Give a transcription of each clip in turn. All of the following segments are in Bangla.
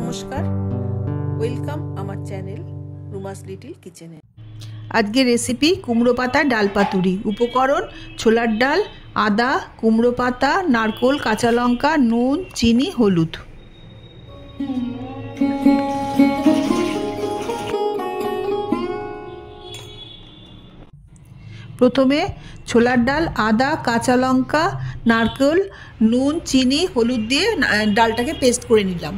নমস্কার, ওয়েলকাম আমার চ্যানেল রুমাস লিটিল কিচেনে। আজকে রেসিপি কুমড়ো পাতা ডাল পাতুরি। উপকরণ: ছোলার ডাল, আদা, কুমড়ো পাতা, নারকেল, কাঁচা লঙ্কা, নুন, চিনি, হলুদ। প্রথমে ছোলার ডাল, আদা, কাঁচা লঙ্কা, নারকেল, নুন, চিনি, হলুদ দিয়ে ডালটাকে পেস্ট করে নিলাম।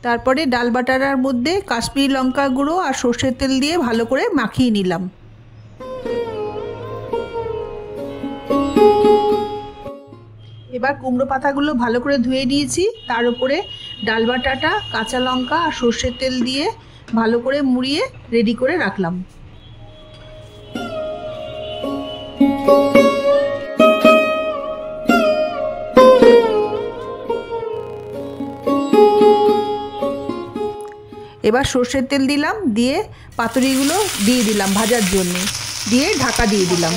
তারপরে ডাল বাটার মধ্যে কাশ্মীরি লঙ্কা গুঁড়ো আর সর্ষের তেল দিয়ে ভালো করে মাখিয়ে নিলাম। এবার কুমড়ো পাতাগুলো ভালো করে ধুয়ে নিয়েছি। তার উপরে ডাল বাটাটা, কাঁচা লঙ্কা আর সর্ষের তেল দিয়ে ভালো করে মুড়িয়ে রেডি করে রাখলাম। এবার সর্ষের তেল দিলাম, দিয়ে পাতুরিগুলো দিয়ে দিলাম ভাজার জন্য, দিয়ে ঢাকা দিয়ে দিলাম।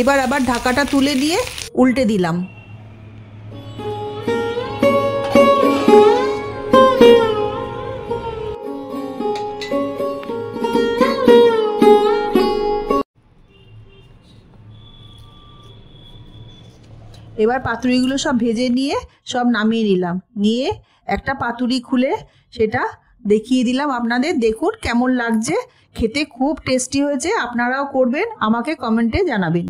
এবার আবার ঢাকাটা তুলে দিয়ে উল্টে দিলাম। এবার পাতুরিগুলো সব ভেজে নিয়ে সব নামিয়ে নিলাম। নিয়ে একটা পাতুরি খুলে সেটা দেখিয়ে দিলাম আপনাদের। দেখুন কেমন লাগছে, খেতে খুব টেস্টি হয়েছে। আপনারাও করবেন, আমাকে কমেন্টে জানাবেন।